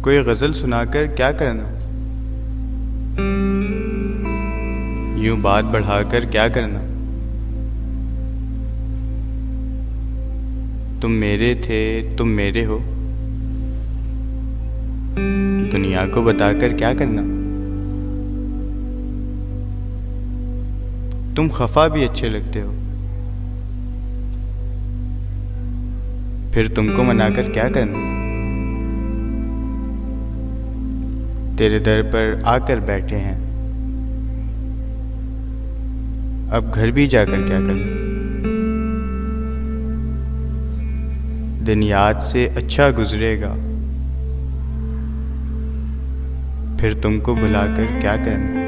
कोई गज़ल सुनाकर क्या करना, यूं बात बढ़ाकर क्या करना। तुम मेरे थे, तुम मेरे हो, दुनिया को बताकर क्या करना। तुम खफा भी अच्छे लगते हो, फिर तुमको मनाकर क्या करना। तेरे दर पर आकर बैठे हैं, अब घर भी जाकर क्या करना। दिन याद से अच्छा गुजरेगा, फिर तुमको भुलाकर क्या करना।